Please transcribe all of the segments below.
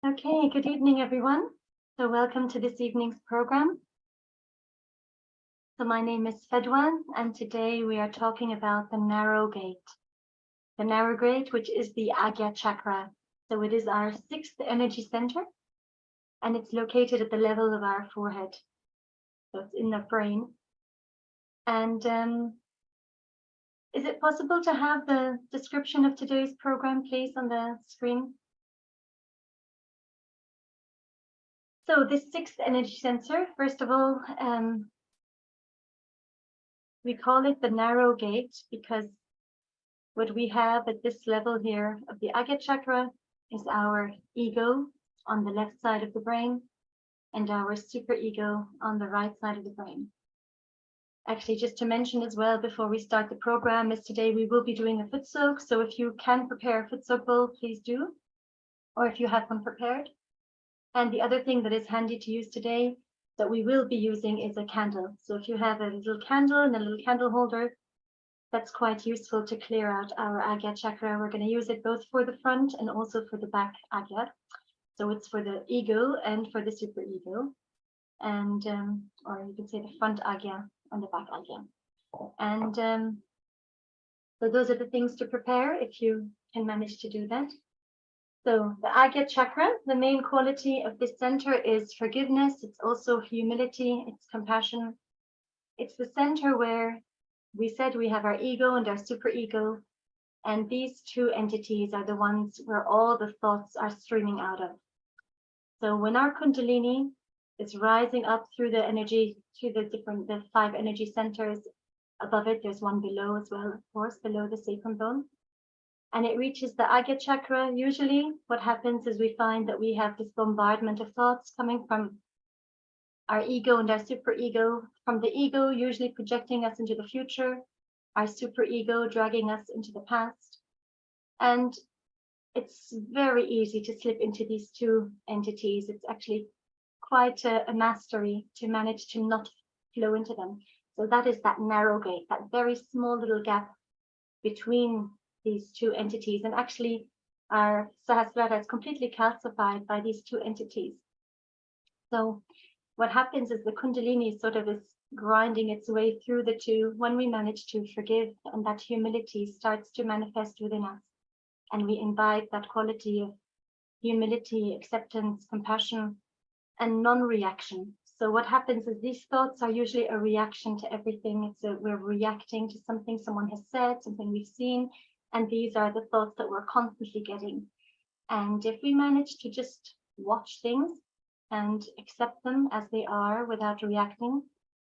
Okay, good evening, everyone. So welcome to this evening's program. So my name is Fedwan, and today we are talking about the narrow gate. The narrow gate, which is the Agnya Chakra. So it is our sixth energy center, and it's located at the level of our forehead. So it's in the brain. And is it possible to have the description of today's program, please, on the screen? So this sixth energy center, first of all, we call it the narrow gate because what we have at this level here of the Agnya Chakra is our ego on the left side of the brain and our superego on the right side of the brain. Actually, just to mention as well before we start the program is today we will be doing a foot soak. So if you can prepare a foot soak bowl, please do, or if you have one prepared. And the other thing that is handy to use today that we will be using is a candle. So if you have a little candle and a little candle holder, that's quite useful to clear out our Agnya Chakra. We're going to use it both for the front and also for the back Agnya. So it's for the ego and for the superego. And, or you can say the front Agnya and the back Agnya. And so those are the things to prepare if you can manage to do that. So the Agnya Chakra, the main quality of this center is forgiveness. It's also humility. It's compassion. It's the center where we said we have our ego and our superego. And these two entities are the ones where all the thoughts are streaming out of. So when our Kundalini is rising up through the energy, through the five energy centers, above it, there's one below as well, of course, below the sacrum bone. And it reaches the Agnya Chakra. Usually what happens is we find that we have this bombardment of thoughts coming from our ego and our superego. From the ego, usually projecting us into the future, our superego dragging us into the past. And it's very easy to slip into these two entities. It's actually quite a mastery to manage to not flow into them. So that is that narrow gate, that very small little gap between these two entities. And actually our Sahasrara is completely calcified by these two entities. So what happens is the Kundalini sort of is grinding its way through the two when we manage to forgive, and that humility starts to manifest within us. And we imbibe that quality of humility, acceptance, compassion, and non-reaction. So what happens is these thoughts are usually a reaction to everything. We're reacting to something someone has said, something we've seen, and these are the thoughts that we're constantly getting. And if we manage to just watch things and accept them as they are without reacting,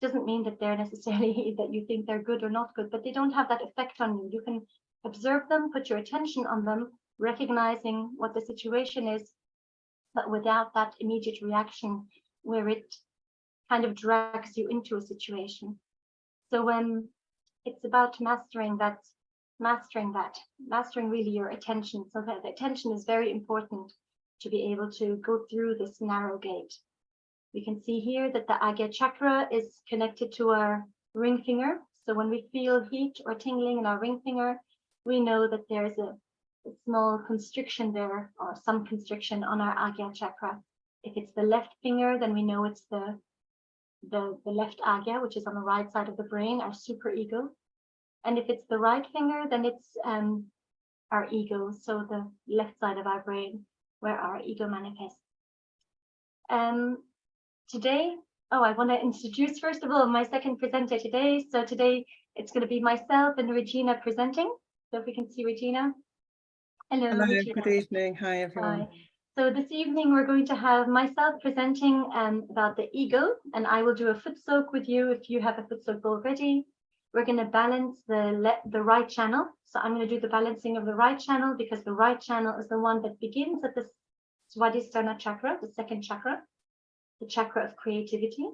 doesn't mean that they're necessarily that you think they're good or not good, but they don't have that effect on you. You can observe them, put your attention on them, recognizing what the situation is, but without that immediate reaction where it kind of drags you into a situation. So when it's about mastering really your attention. So that the attention is very important to be able to go through this narrow gate. We can see here that the Agnya Chakra is connected to our ring finger. So when we feel heat or tingling in our ring finger, we know that there's a small constriction there, or some constriction on our Agnya Chakra. If it's the left finger, then we know it's the left Agnya, which is on the right side of the brain, our superego. And if it's the right finger, then it's our ego, so the left side of our brain, where our ego manifests. Today, I want to introduce, first of all, my second presenter today. So today, it's going to be myself and Regina presenting. So if we can see Regina. Hello, Regina. Good evening. Hi, everyone. Hi. So this evening, we're going to have myself presenting about the ego, and I will do a foot soak with you if you have a foot soak already. We're going to balance the right channel. So I'm going to do the balancing of the right channel because the right channel is the one that begins at the Swadhisthana chakra, the second chakra, the chakra of creativity,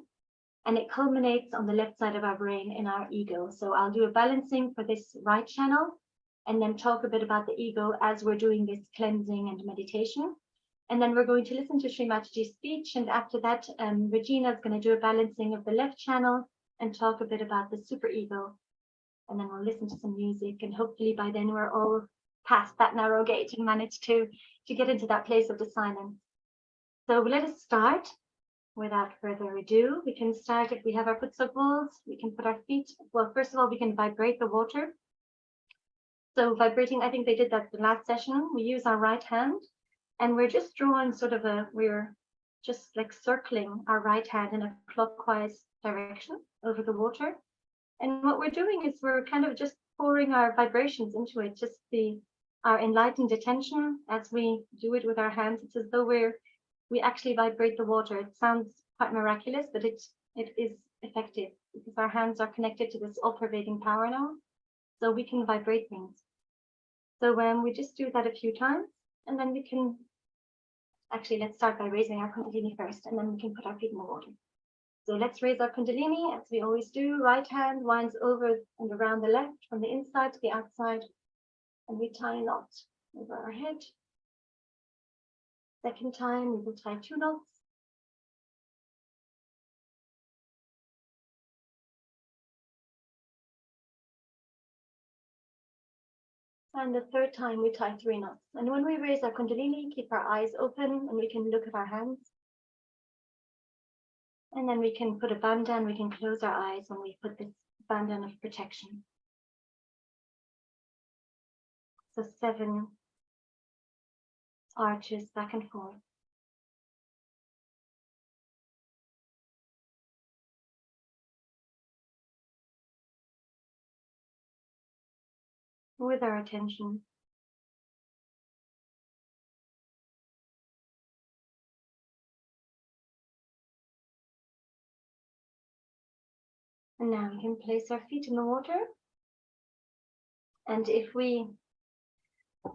and it culminates on the left side of our brain in our ego. So I'll do a balancing for this right channel and then talk a bit about the ego as we're doing this cleansing and meditation. And then we're going to listen to Shri Mataji's speech. And after that, Regina is going to do a balancing of the left channel and talk a bit about the superego. And then we'll listen to some music. And hopefully by then we're all past that narrow gate and managed to get into that place of the silence. So let us start. Without further ado, we can start. If we have our foot balls, we can put our feet. Well, first of all, we can vibrate the water. So vibrating, I think they did that the last session. We use our right hand and we're just drawing sort of we're just like circling our right hand in a clockwise direction over the water. And what we're doing is we're kind of just pouring our vibrations into it, just our enlightened attention as we do it with our hands. It's as though we actually vibrate the water. It sounds quite miraculous, but it is effective because our hands are connected to this all-pervading power now. So we can vibrate things. So when we just do that a few times, and then we can, actually let's start by raising our Kundalini first, and then we can put our feet in the water. So let's raise our Kundalini as we always do. Right hand winds over and around the left from the inside to the outside, and we tie a knot over our head. Second time, we will tie 2 knots. And the third time, we tie 3 knots. And when we raise our Kundalini, keep our eyes open and we can look at our hands. And then we can put a bandana, we can close our eyes when we put this bandana of protection. So 7 arches back and forth. With our attention. And now we can place our feet in the water. And if we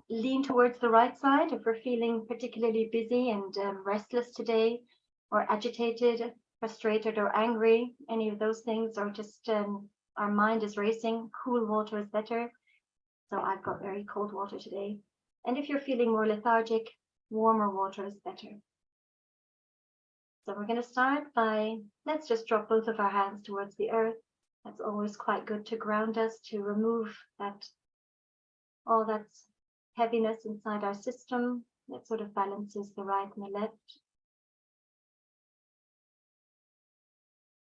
lean towards the right side, if we're feeling particularly busy and restless today, or agitated, frustrated, or angry, any of those things, or just our mind is racing, cool water is better. So I've got very cold water today. And if you're feeling more lethargic, warmer water is better. So we're going to start by, let's just drop both of our hands towards the earth. That's always quite good to ground us, to remove all that heaviness inside our system that sort of balances the right and the left.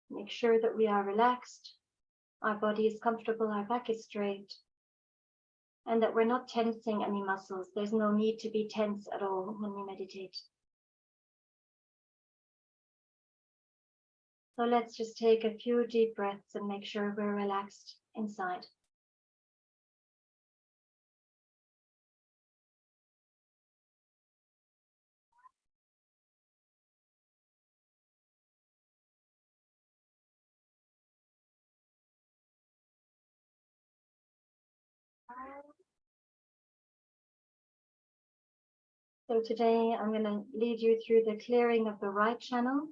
Make sure that we are relaxed, our body is comfortable, our back is straight, and that we're not tensing any muscles. There's no need to be tense at all when we meditate. So let's just take a few deep breaths and make sure we're relaxed inside. So today I'm going to lead you through the clearing of the right channel.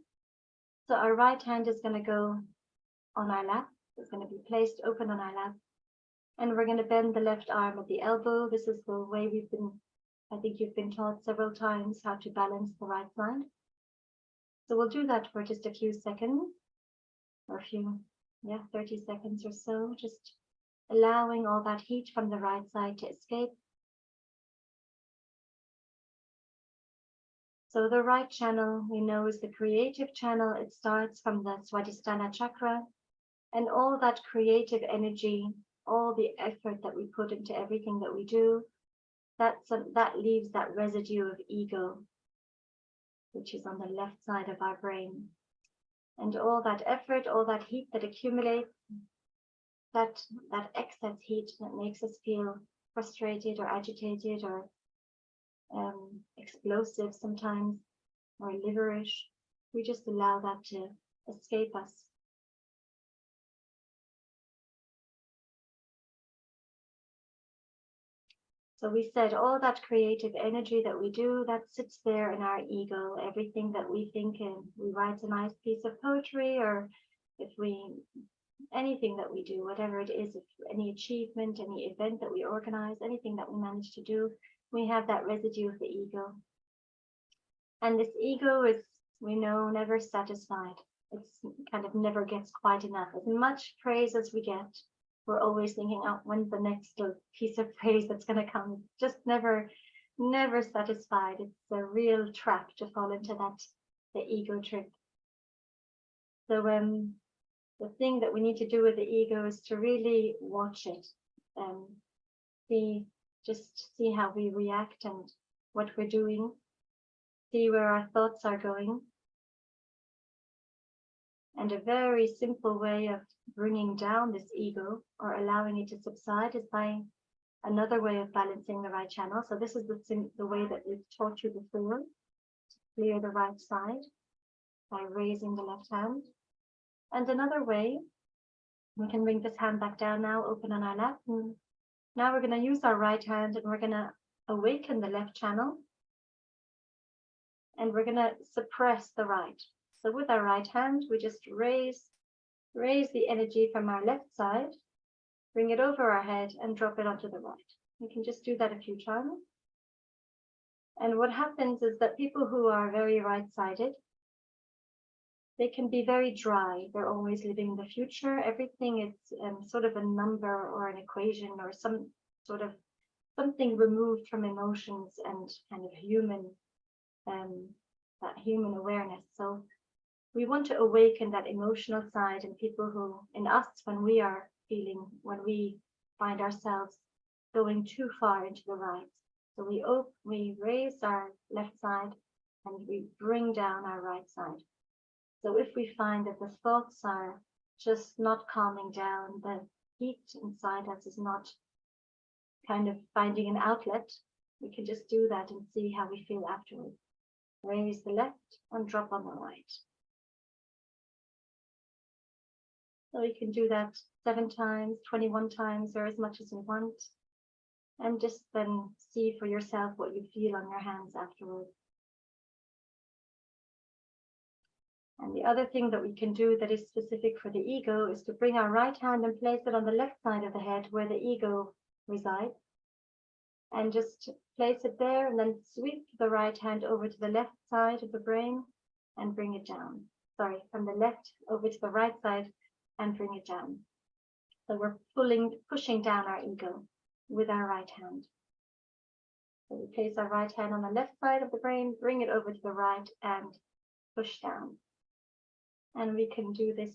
So our right hand is going to go on our lap. It's going to be placed open on our lap. And we're going to bend the left arm at the elbow. This is the way I think you've been taught several times how to balance the right side. So we'll do that for just a few seconds, or 30 seconds or so, just allowing all that heat from the right side to escape. So the right channel we know is the creative channel. It starts from the Swadhisthana chakra, and all that creative energy, all the effort that we put into everything that we do, that leaves that residue of ego, which is on the left side of our brain. And all that effort, all that heat that accumulates, that excess heat that makes us feel frustrated or agitated or explosive sometimes, or liverish, we just allow that to escape us. So we said all that creative energy that we do, that sits there in our ego. Everything that we think, and we write a nice piece of poetry, or anything that we do, whatever it is, if any achievement, any event that we organize, anything that we manage to do, we have that residue of the ego. And this ego is, we know, never satisfied. It's kind of never gets quite enough. As much praise as we get, we're always thinking, oh, when's the next piece of praise that's going to come? Just never never satisfied. It's a real trap to fall into that, the ego trip. So the thing that we need to do with the ego is to really watch it and see how we react and what we're doing, see where our thoughts are going. And a very simple way of bringing down this ego or allowing it to subside is by another way of balancing the right channel. So this is the way that we've taught you before, to clear the right side by raising the left hand. And another way, we can bring this hand back down now, open on our lap. And now we're going to use our right hand and we're going to awaken the left channel. And we're going to suppress the right. So with our right hand, we just raise the energy from our left side, bring it over our head and drop it onto the right. We can just do that a few times. And what happens is that people who are very right-sided, they can be very dry. They're always living in the future. Everything is sort of a number or an equation or some sort of something removed from emotions and kind of that human awareness. So we want to awaken that emotional side in people who, in us, when we find ourselves going too far into the right. So we raise our left side and we bring down our right side. So if we find that the thoughts are just not calming down, the heat inside us is not kind of finding an outlet, we can just do that and see how we feel afterwards. Raise the left and drop on the right. So you can do that 7 times, 21 times, or as much as you want. And just then see for yourself what you feel on your hands afterwards. And the other thing that we can do that is specific for the ego is to bring our right hand and place it on the left side of the head where the ego resides. And just place it there and then sweep the right hand over to the left side of the brain and bring it down. Sorry, from the left over to the right side and bring it down. So we're pushing down our ego with our right hand. So we place our right hand on the left side of the brain, bring it over to the right and push down. And we can do this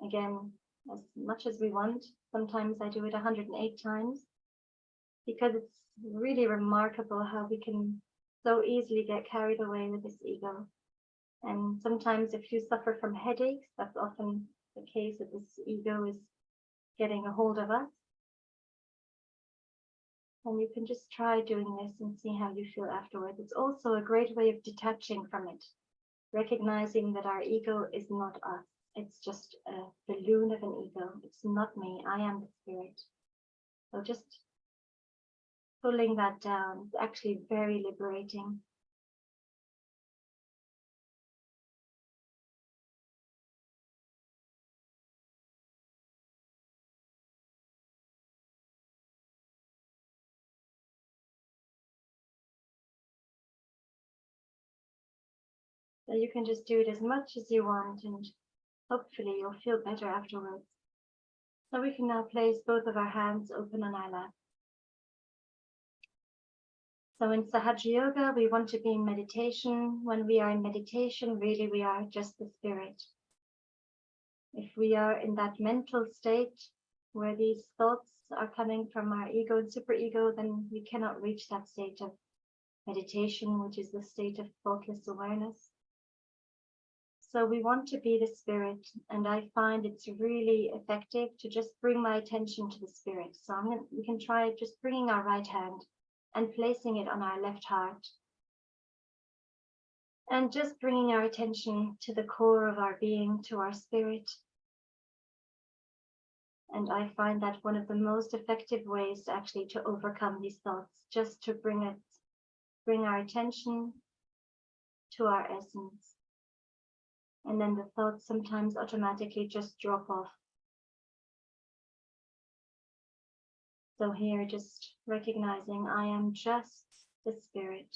again as much as we want. Sometimes I do it 108 times because it's really remarkable how we can so easily get carried away with this ego. And sometimes if you suffer from headaches, that's often the case that this ego is getting a hold of us. And you can just try doing this and see how you feel afterwards. It's also a great way of detaching from it, recognizing that our ego is not us. It's just a balloon of an ego. It's not me. I am the spirit. So just pulling that down is actually very liberating. So you can just do it as much as you want and hopefully you'll feel better afterwards. So we can now place both of our hands open on our lap. So in Sahaja Yoga, we want to be in meditation. When we are in meditation, really we are just the spirit. If we are in that mental state where these thoughts are coming from our ego and superego, then we cannot reach that state of meditation, which is the state of thoughtless awareness. So we want to be the spirit, and I find it's really effective to just bring my attention to the spirit. So we can try just bringing our right hand and placing it on our left heart. And just bringing our attention to the core of our being, to our spirit. And I find that one of the most effective ways actually to overcome these thoughts, just to bring our attention to our essence. And then the thoughts sometimes automatically just drop off. So here, just recognizing I am just the spirit.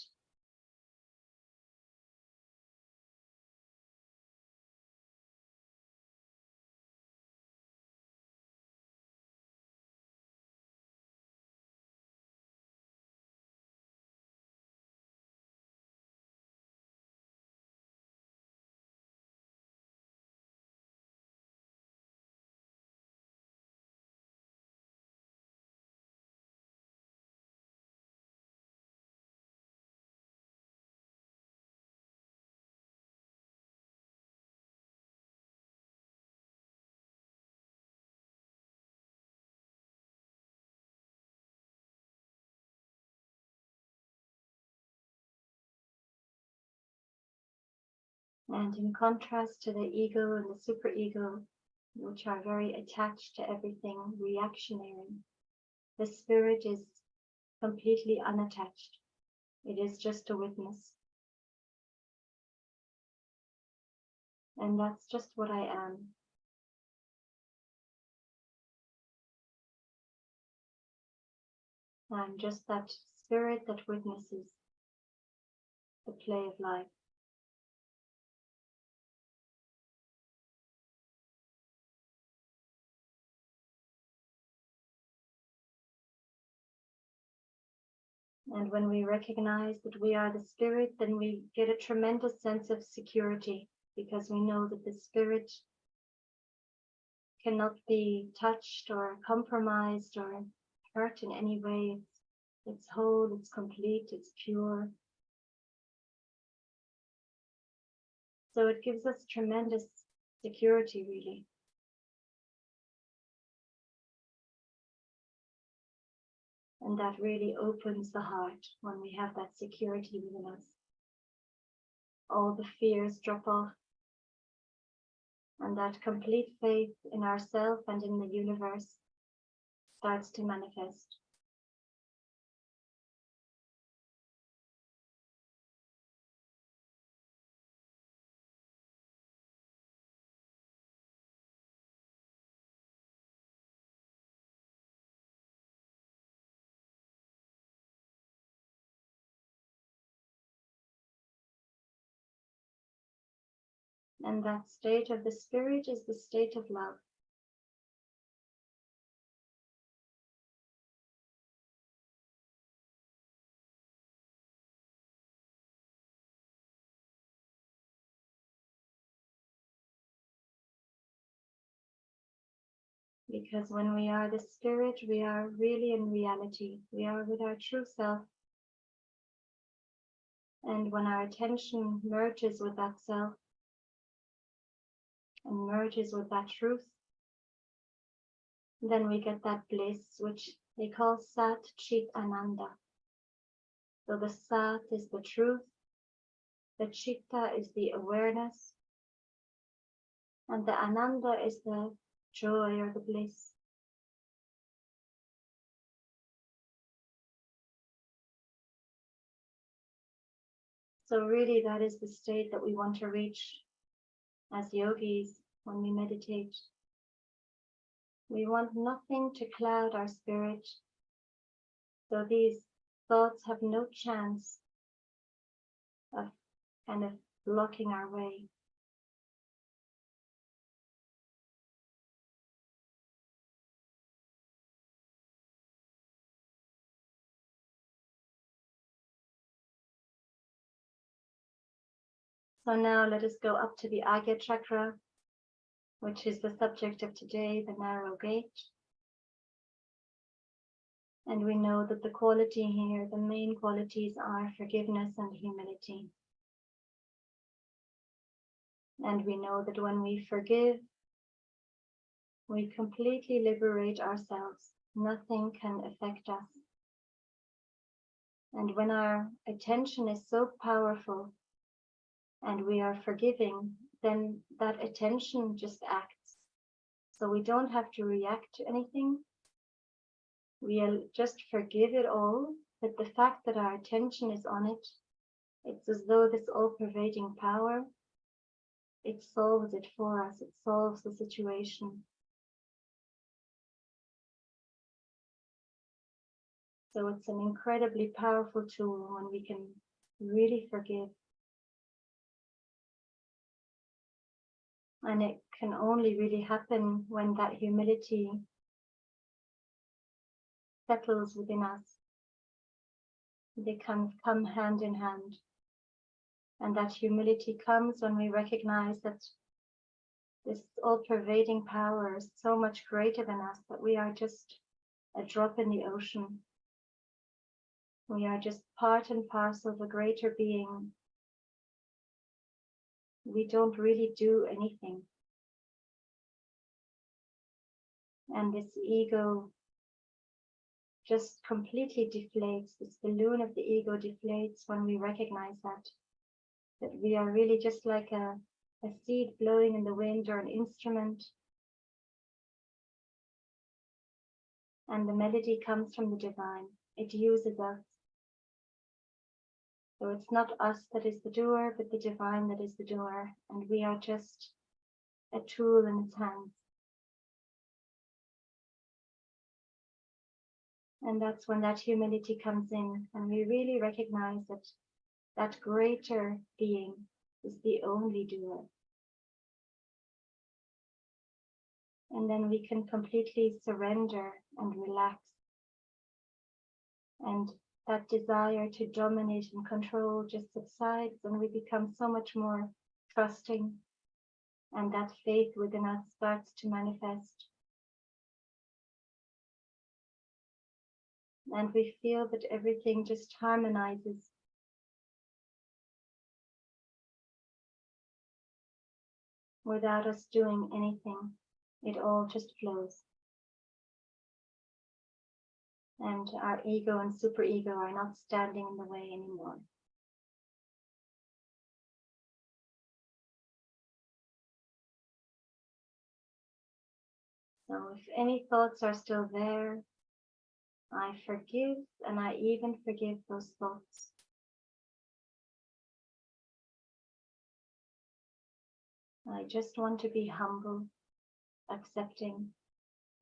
And in contrast to the ego and the superego, which are very attached to everything, reactionary, the spirit is completely unattached. It is just a witness. And that's just what I am. I'm just that spirit that witnesses the play of life. And when we recognize that we are the spirit, then we get a tremendous sense of security, because we know that the spirit cannot be touched or compromised or hurt in any way. It's whole, it's complete, it's pure. So it gives us tremendous security, really. And that really opens the heart when we have that security within us. All the fears drop off, and that complete faith in ourselves and in the universe starts to manifest. And that state of the spirit is the state of love. Because when we are the spirit, we are really in reality. We are with our true self. And when our attention merges with that self and merges with that truth, then we get that bliss, which they call Sat Chit Ananda. So the Sat is the truth, the Chitta is the awareness, and the Ananda is the joy or the bliss. So really that is the state that we want to reach as yogis when we meditate. We want nothing to cloud our spirit, so these thoughts have no chance of kind of blocking our way. So now let us go up to the Agnya Chakra, which is the subject of today, the narrow gate. And we know that the quality here, the main qualities are forgiveness and humility. And we know that when we forgive, we completely liberate ourselves. Nothing can affect us. And when our attention is so powerful and we are forgiving, then that attention just acts. So we don't have to react to anything. We'll just forgive it all, but the fact that our attention is on it, it's as though this all-pervading power, it solves it for us, it solves the situation. So it's an incredibly powerful tool when we can really forgive. And it can only really happen when that humility settles within us. They can come hand in hand. And that humility comes when we recognize that this all-pervading power is so much greater than us, that we are just a drop in the ocean. We are just part and parcel of a greater being. We don't really do anything. And this ego just completely deflates. This balloon of the ego deflates when we recognize that. that we are really just like a seed blowing in the wind or an instrument. And the melody comes from the divine. It uses us. So it's not us that is the doer, but the divine that is the doer. And we are just a tool in its hands. And that's when that humility comes in, and we really recognize that that greater being is the only doer. And then we can completely surrender and relax. And that desire to dominate and control just subsides, and we become so much more trusting. And that faith within us starts to manifest. And we feel that everything just harmonizes. Without us doing anything, it all just flows. And our ego and superego are not standing in the way anymore. So if any thoughts are still there, I forgive, and I even forgive those thoughts. I just want to be humble, accepting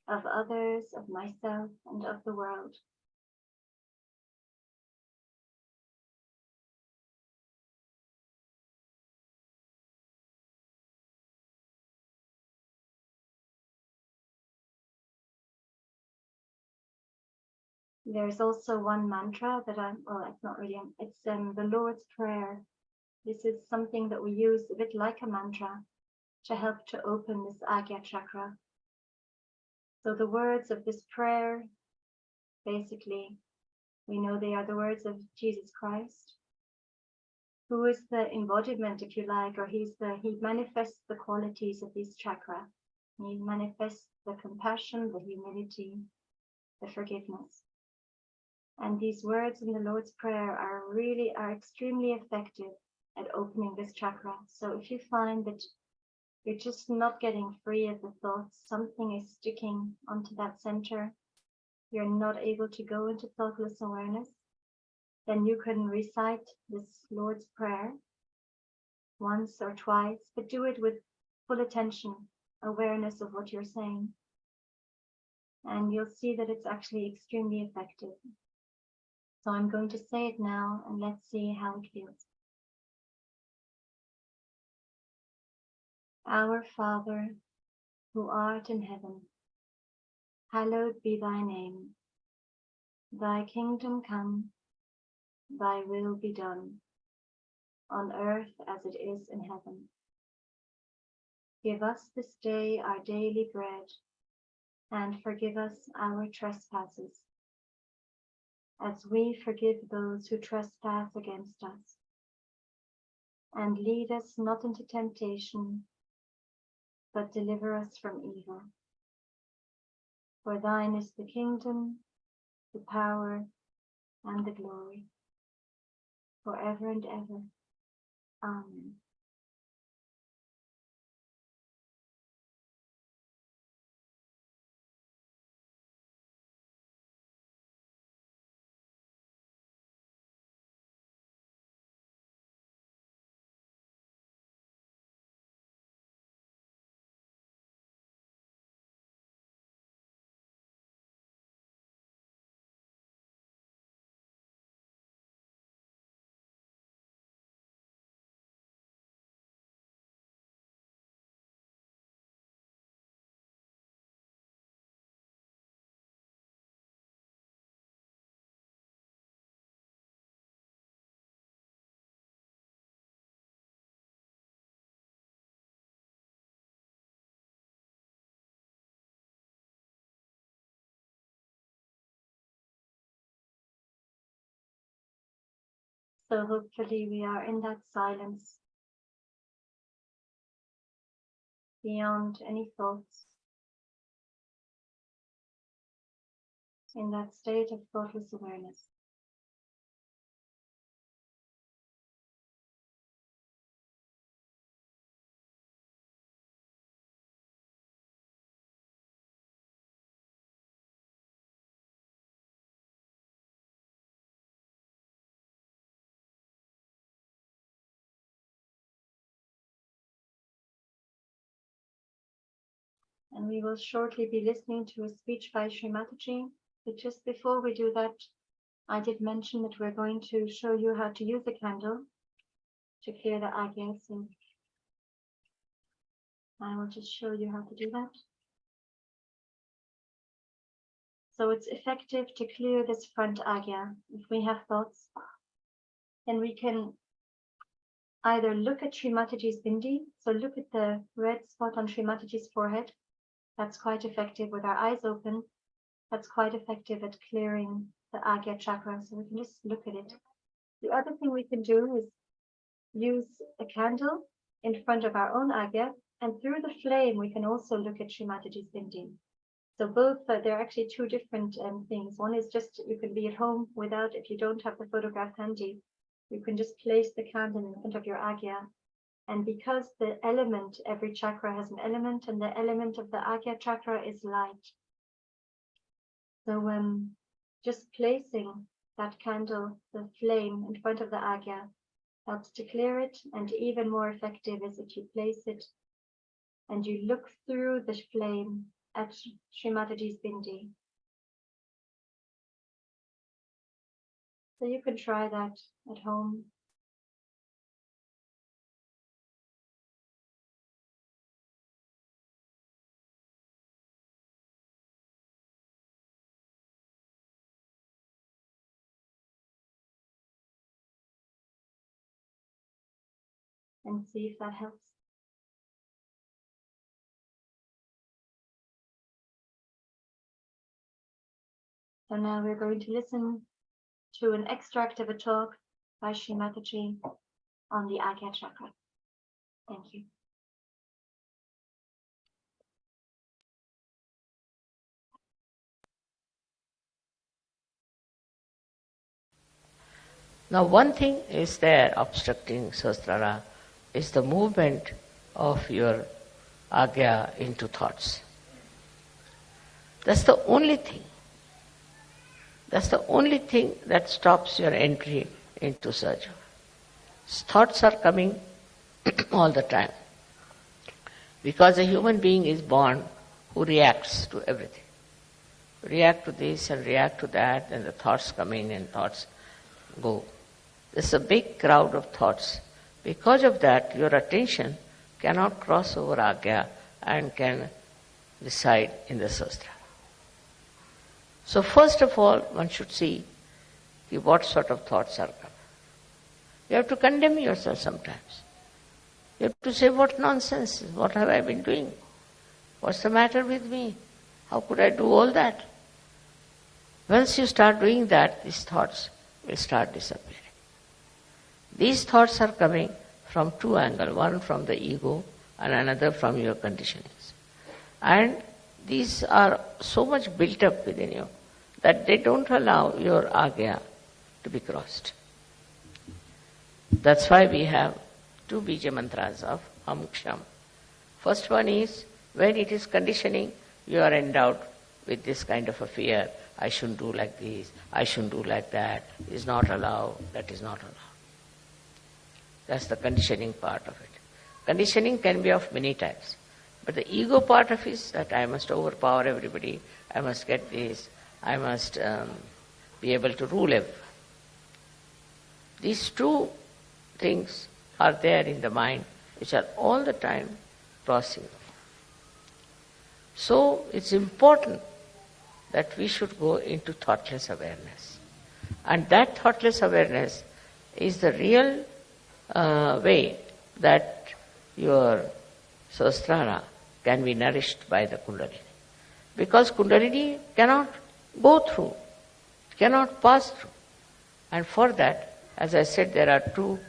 of others, of myself, and of the world. There's also one mantra that it's not really, it's the Lord's Prayer. This is something that we use a bit like a mantra to help to open this Agnya Chakra. So the words of this prayer, basically, we know they are the words of Jesus Christ, who is the embodiment, if you like, or he manifests the qualities of this chakra. He manifests the compassion, the humility, the forgiveness. And these words in the Lord's Prayer are extremely effective at opening this chakra. So if you find that you're just not getting free of the thoughts, something is sticking onto that center, you're not able to go into thoughtless awareness, then you can recite this Lord's Prayer once or twice, but do it with full attention, awareness of what you're saying. And you'll see that it's actually extremely effective. So I'm going to say it now, and let's see how it feels. Our Father, who art in heaven, hallowed be thy name. Thy kingdom come, thy will be done, on earth as it is in heaven. Give us this day our daily bread, and forgive us our trespasses, as we forgive those who trespass against us. And lead us not into temptation, but deliver us from evil. For thine is the kingdom, the power, and the glory, forever and ever. Amen. So hopefully we are in that silence, beyond any thoughts, in that state of thoughtless awareness. And we will shortly be listening to a speech by Shri Mataji. But just before we do that, I did mention that we're going to show you how to use a candle to clear the agyas. And I will just show you how to do that. So it's effective to clear this front agya. If we have thoughts, then we can either look at Shri Mataji's bindi, so look at the red spot on Shri Mataji's forehead. That's quite effective with our eyes open. That's quite effective at clearing the Agnya Chakra, so we can just look at it. The other thing we can do is use a candle in front of our own Agnya, and through the flame we can also look at Shri Mataji's bindi. So both, they're actually two different things. One is just, you can be at home without, if you don't have the photograph handy, you can just place the candle in front of your Agnya. And because the element, every chakra has an element, and the element of the Agnya Chakra is light. So just placing that candle, the flame, in front of the Agnya helps to clear it. And even more effective is if you place it and you look through the flame at Shri Mataji's bindi. So you can try that at home. And see if that helps. So now we're going to listen to an extract of a talk by Shri Mataji on the Agnya Chakra. Thank you. Now one thing is there obstructing Sahasrara is the movement of your Agnya into thoughts. That's the only thing. That's the only thing that stops your entry into Sahaja. Thoughts are coming all the time. Because a human being is born who reacts to everything. React to this and react to that, and the thoughts come in and thoughts go. There's a big crowd of thoughts. Because of that, your attention cannot cross over Agnya and can reside in the Sahasrara. So first of all, one should see what sort of thoughts are coming. You have to condemn yourself sometimes. You have to say, what nonsense, what have I been doing? What's the matter with me? How could I do all that? Once you start doing that, these thoughts will start disappearing. These thoughts are coming from two angles, one from the ego and another from your conditionings. And these are so much built up within you that they don't allow your Agnya to be crossed. That's why we have two bija mantras of Ham Ksham. First one is, when it is conditioning, you are endowed with this kind of a fear. I shouldn't do like this, I shouldn't do like that, it is not allowed, that is not allowed. That's the conditioning part of it. Conditioning can be of many types. But the ego part of it is that I must overpower everybody, I must get this, I must be able to rule everyone. These two things are there in the mind, which are all the time crossing. So it's important that we should go into thoughtless awareness. And that thoughtless awareness is the real way that your Sahasrara can be nourished by the Kundalini. Because Kundalini cannot go through, cannot pass through. And for that, as I said, there are two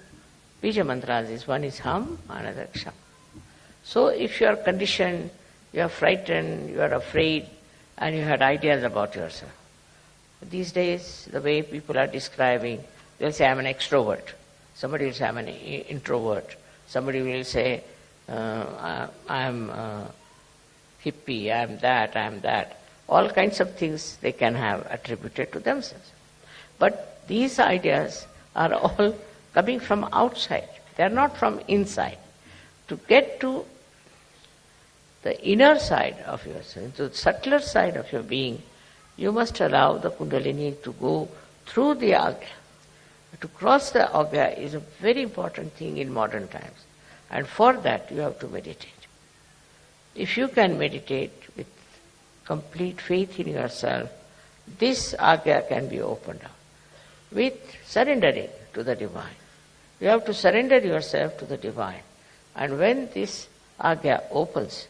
bija mantras. One is Ham, another Ksham. So if you are conditioned, you are frightened, you are afraid, and you had ideas about yourself. These days, the way people are describing, they'll say, I'm an extrovert. Somebody will say, I'm an introvert. Somebody will say, I'm hippie, I'm that. All kinds of things they can have attributed to themselves. But these ideas are all coming from outside. They are not from inside. To get to the inner side of yourself, into the subtler side of your being, you must allow the Kundalini to go through the Agnya. To cross the Agnya is a very important thing in modern times. And for that you have to meditate. If you can meditate with complete faith in yourself, this Agnya can be opened up with surrendering to the Divine. You have to surrender yourself to the Divine. And when this Agnya opens,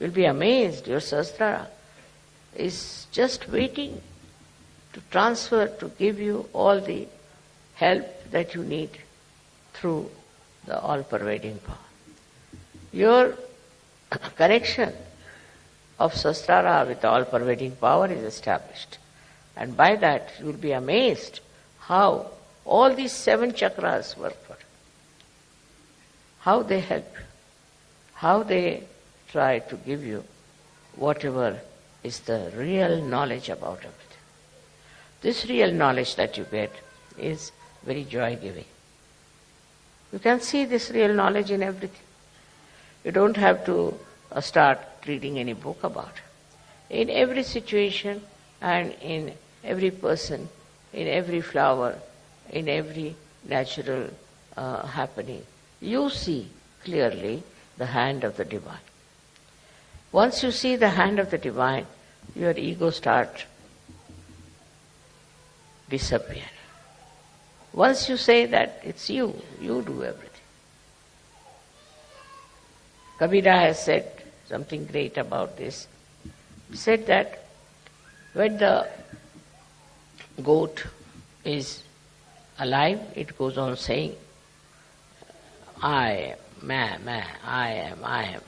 you'll be amazed. Your Sahasrara is just waiting to transfer, to give you all the help that you need through the all-pervading power. Your connection of Sahasrara with the all-pervading power is established. And by that you will be amazed how all these 7 chakras work for you. How they help you. How they try to give you whatever is the real knowledge about everything. This real knowledge that you get is very joy-giving. You can see this real knowledge in everything. You don't have to start reading any book about it. In every situation and in every person, in every flower, in every natural happening, you see clearly the hand of the Divine. Once you see the hand of the Divine, your ego starts disappearing. Once you say that it's you do everything. Kabira has said something great about this. He said that when the goat is alive, it goes on saying, I am, I am.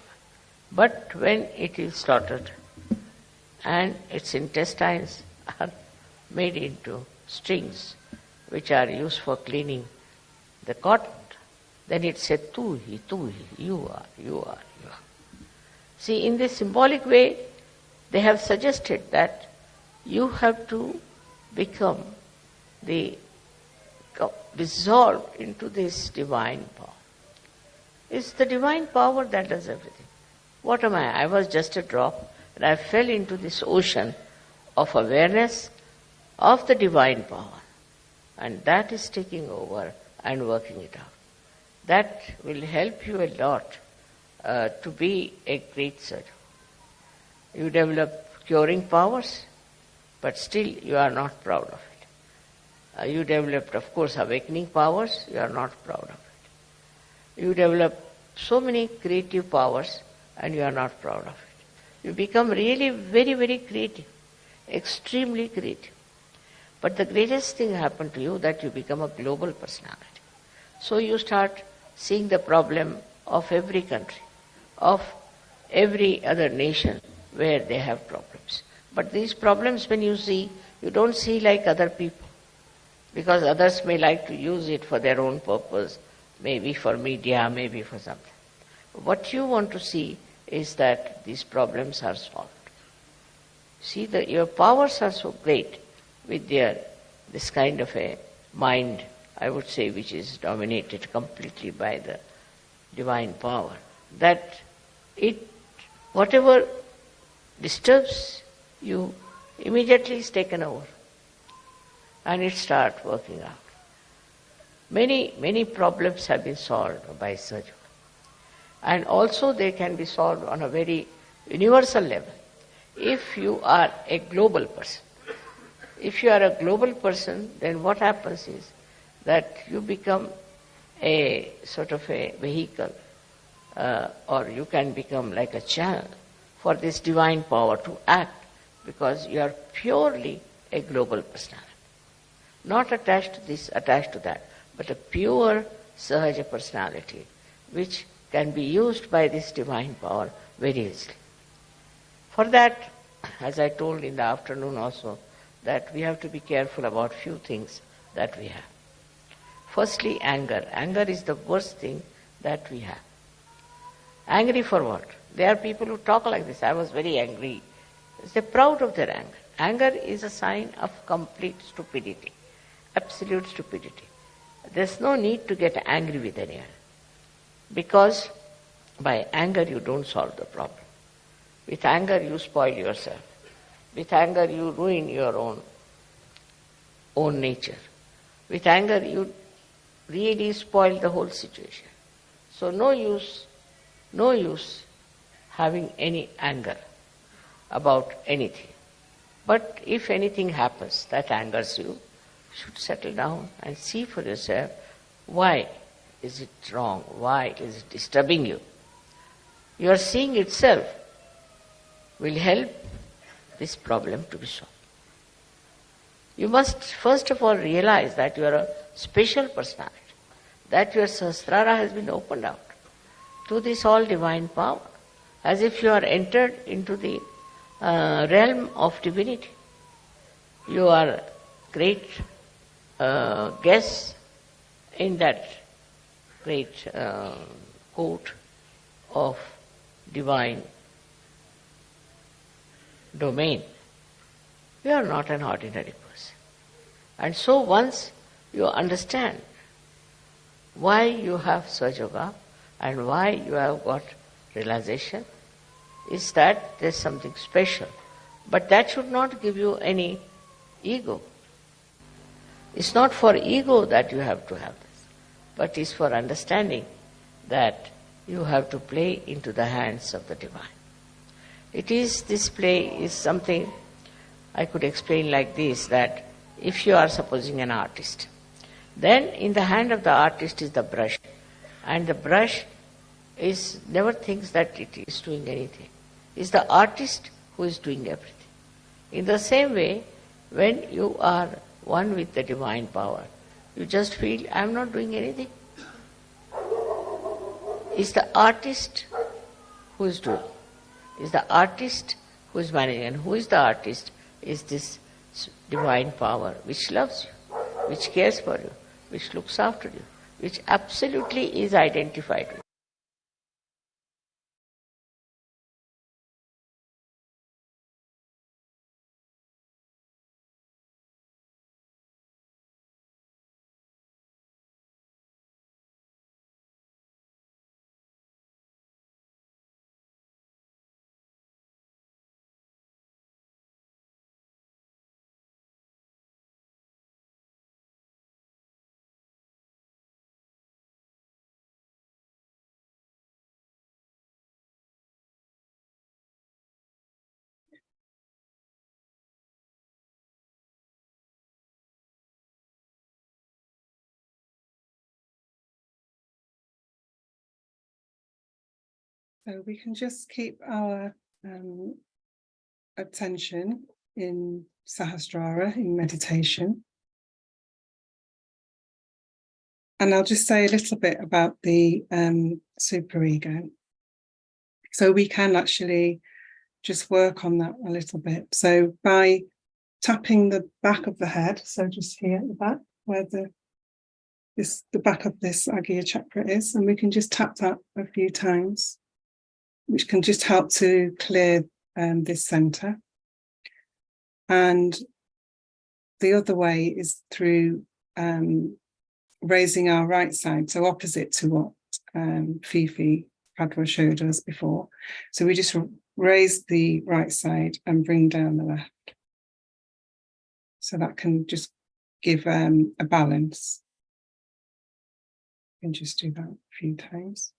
But when it is slaughtered and its intestines are made into strings which are used for cleaning the cotton, then it said, tu hi, you are. See, in this symbolic way, they have suggested that you have to become dissolved into this divine power. It's the divine power that does everything. What am I? I was just a drop, and I fell into this ocean of awareness of the divine power. And that is taking over and working it out. That will help you a lot to be a great surgeon. You develop curing powers, but still you are not proud of it. You developed, of course, awakening powers, you are not proud of it. You develop so many creative powers and you are not proud of it. You become really very, very creative, extremely creative. But the greatest thing happened to you that you become a global personality. So you start seeing the problem of every country, of every other nation where they have problems. But these problems when you see, you don't see like other people, because others may like to use it for their own purpose, maybe for media, maybe for something. What you want to see is that these problems are solved. See, your powers are so great with this kind of a mind, I would say, which is dominated completely by the divine power, that whatever disturbs you immediately is taken over and it starts working out. Many, many problems have been solved by surgery. And also they can be solved on a very universal level. If you are a global person, then what happens is that you become a sort of a vehicle, or you can become like a channel for this divine power to act, because you are purely a global personality. Not attached to this, attached to that, but a pure Sahaja personality which can be used by this divine power very easily. For that, as I told in the afternoon also, that we have to be careful about few things that we have. Firstly, anger. Anger is the worst thing that we have. Angry for what? There are people who talk like this. I was very angry. They're proud of their anger. Anger is a sign of complete stupidity, absolute stupidity. There's no need to get angry with anyone, because by anger you don't solve the problem. With anger you spoil yourself. With anger you ruin your own nature. With anger you really spoil the whole situation. So no use having any anger about anything. But if anything happens that angers you, you should settle down and see for yourself, why is it wrong? Why is it disturbing you? Your seeing itself will help this problem to be solved. You must first of all realize that you are a special personality, that your Sahasrara has been opened out to this all divine power, as if you are entered into the realm of divinity. You are great guests in that great court of divine domain. You are not an ordinary person. And so once you understand why you have Sahaja Yoga and why you have got realization, is that there's something special. But that should not give you any ego. It's not for ego that you have to have this, but it's for understanding that you have to play into the hands of the divine. This play is something I could explain like this, that if you are supposing an artist, then in the hand of the artist is the brush, and the brush never thinks that it is doing anything. It's the artist who is doing everything. In the same way, when you are one with the divine power, you just feel, I am not doing anything. It's the artist who is doing. It's the artist who is managing. And who is the artist? Is this divine power which loves you, which cares for you, which looks after you, which absolutely is identified with you. So we can just keep our attention in Sahasrara, in meditation. And I'll just say a little bit about the superego. So we can actually just work on that a little bit. So by tapping the back of the head, so just here at the back, where the back of this Agnya Chakra is, and we can just tap that a few times, which can just help to clear this center. And the other way is through raising our right side, so opposite to what Fifi Padwa showed us before. So we just raise the right side and bring down the left. So that can just give a balance. You can just do that a few times.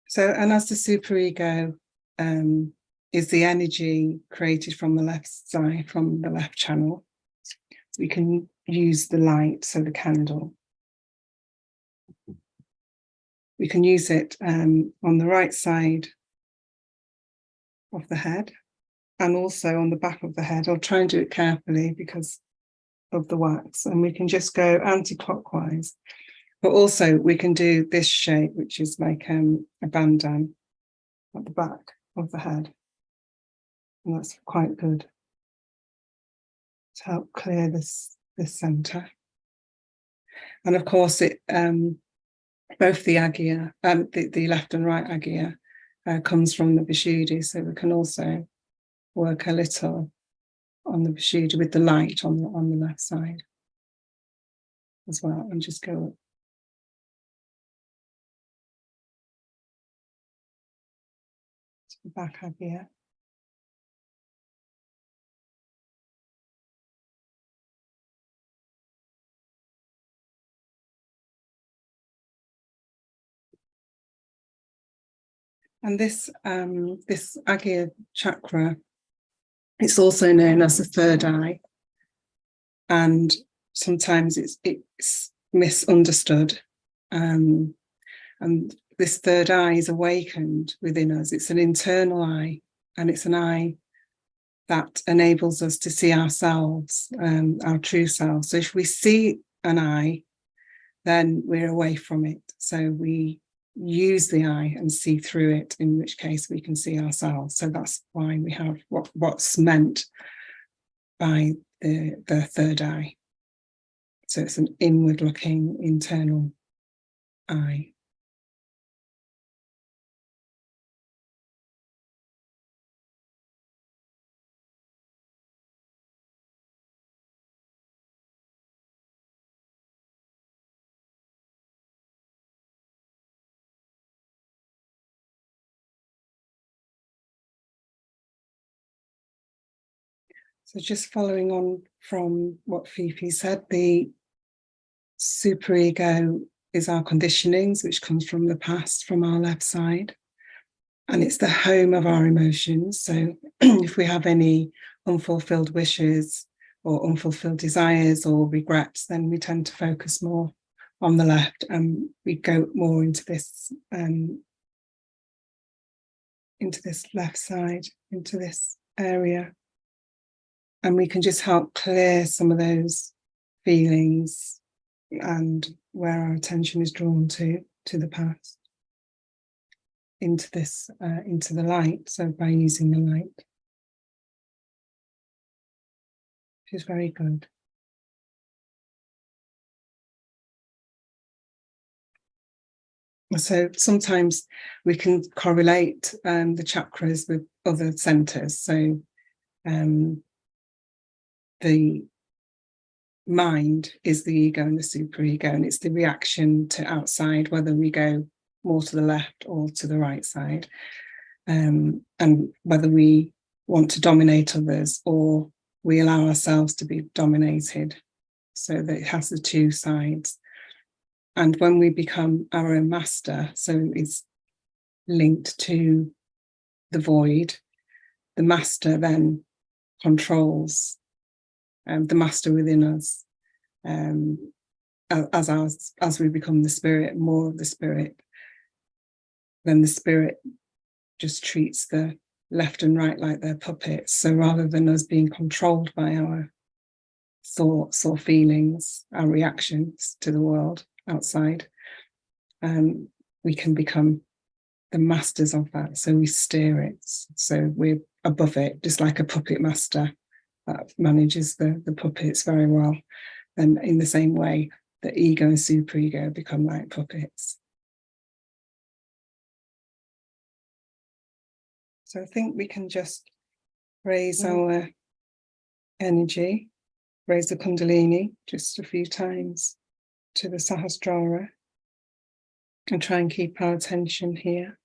So, and as the superego is the energy created from the left side, from the left channel, we can use the light, so the candle. We can use it on the right side of the head and also on the back of the head. I'll try and do it carefully because of the wax, and we can just go anti-clockwise. But also we can do this shape, which is like a bandana at the back of the head. And that's quite good to help clear this center. And of course, it both the Agnya, the left and right Agnya, comes from the Vishuddhi, so we can also work a little on the Vishuddhi with the light on the left side as well, and just go the back Agnya. And this Agnya Chakra, it's also known as the third eye, and sometimes it's misunderstood. And this third eye is awakened within us. It's an internal eye, and it's an eye that enables us to see ourselves, our true self. So if we see an eye, then we're away from it. So we use the eye and see through it, in which case we can see ourselves. So that's why we have what's meant by the third eye. So it's an inward looking internal eye. So just following on from what Fifi said, the superego is our conditionings, which comes from the past, from our left side. And it's the home of our emotions. So if we have any unfulfilled wishes or unfulfilled desires or regrets, then we tend to focus more on the left, and we go more into this left side, into this area. And we can just help clear some of those feelings and where our attention is drawn to the past, into this, into the light. So by using the light, which is very good. So sometimes we can correlate the chakras with other centers. So the mind is the ego and the superego, and it's the reaction to outside, whether we go more to the left or to the right side, and whether we want to dominate others or we allow ourselves to be dominated. So that it has the two sides. And when we become our own master, so it's linked to the void, the master then controls the master within us. As we become the spirit, more of the spirit, then the spirit just treats the left and right like they're puppets. So rather than us being controlled by our thoughts or feelings, our reactions to the world outside, we can become the masters of that. So we steer it. So we're above it, just like a puppet master that manages the puppets very well. And in the same way, the ego and superego become like puppets. So I think we can just raise our energy, raise the Kundalini just a few times to the Sahasrara, and try and keep our attention here.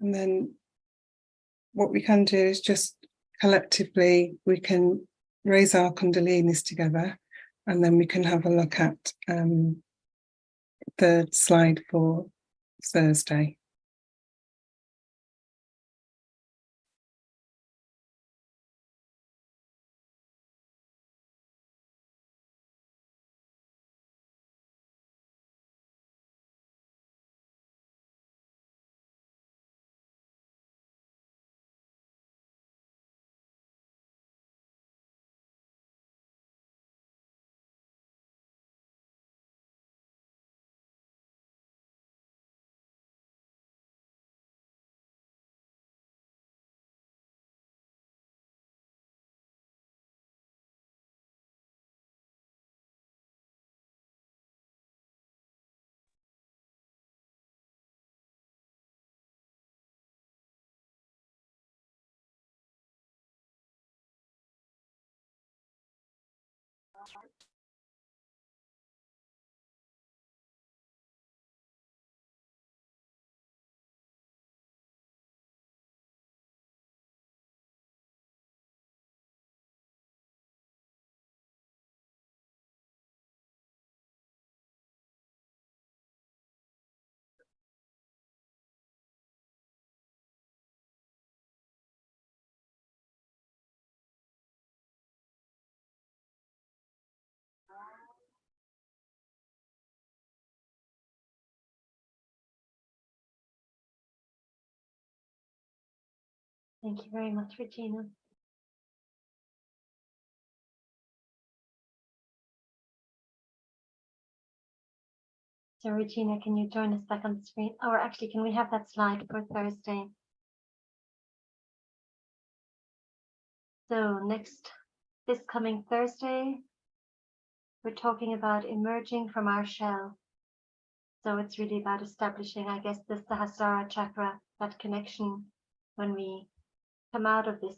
And then what we can do is just collectively, we can raise our Kundalinis together, and then we can have a look at the slide for Thursday. Thank you very much, Regina. So Regina, can you join us back on the screen? Or actually, can we have that slide for Thursday? So this coming Thursday, we're talking about emerging from our shell. So it's really about establishing, I guess, the Sahasrara chakra, that connection when we come out of this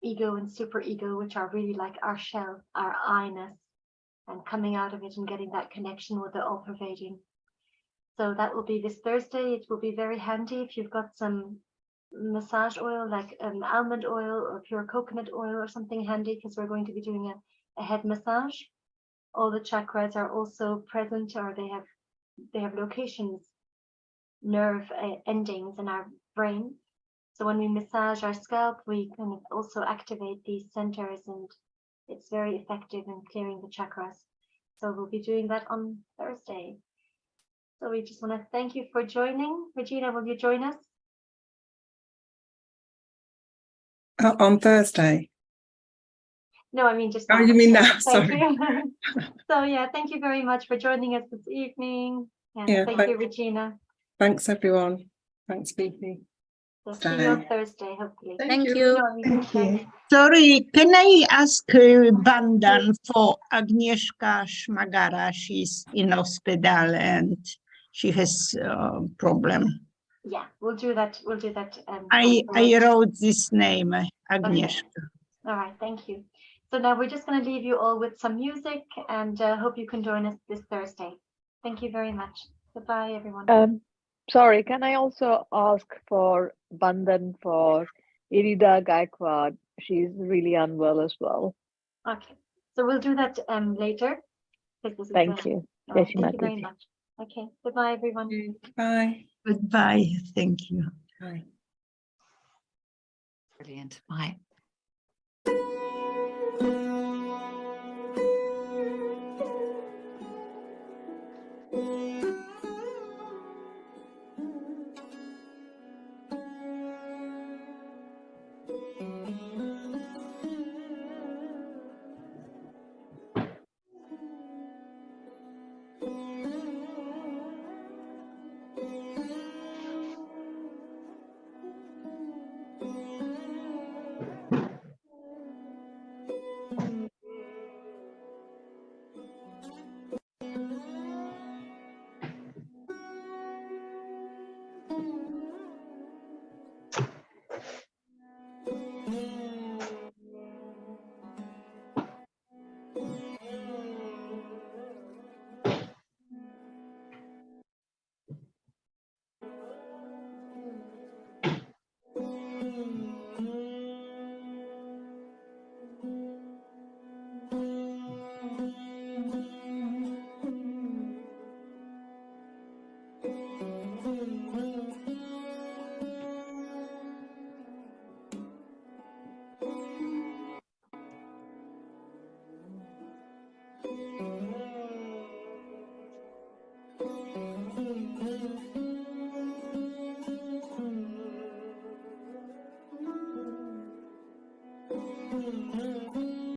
ego and superego, which are really like our shell, our I-ness, and coming out of it and getting that connection with the all-pervading. So that will be this Thursday. It will be very handy if you've got some massage oil, like almond oil or pure coconut oil or something handy, because we're going to be doing a head massage. All the chakras are also present, or they have locations, nerve endings in our brain. So when we massage our scalp, we can also activate these centers, and it's very effective in clearing the chakras. So we'll be doing that on Thursday. So we just want to thank you for joining. Regina, will you join us? On Thursday. No, I mean just Oh, now. you mean now? Thank Sorry. you. So yeah, thank you very much for joining us this evening. And Yeah, thank you, Regina. Thanks, everyone. Thanks, Vicky. So see you on Thursday, hopefully. Thank you. Thank you. Sorry, can I ask Bandan for Agnieszka Szmagara? She's in hospital and she has a problem. Yeah, we'll do that. We'll do that. I afterwards. wrote this name, Agnieszka. All right, thank you. So now we're just going to leave you all with some music, and hope you can join us this Thursday. Thank you very much. Goodbye, everyone. Sorry, can I also ask for Bandan for Irida Gaikwad? She's really unwell as well. Okay, so we'll do that later. This is, Thank you. all right, Shri thank you very Mataji. much. Okay, goodbye, everyone. Bye. Goodbye. Thank you. Bye. Brilliant. Bye.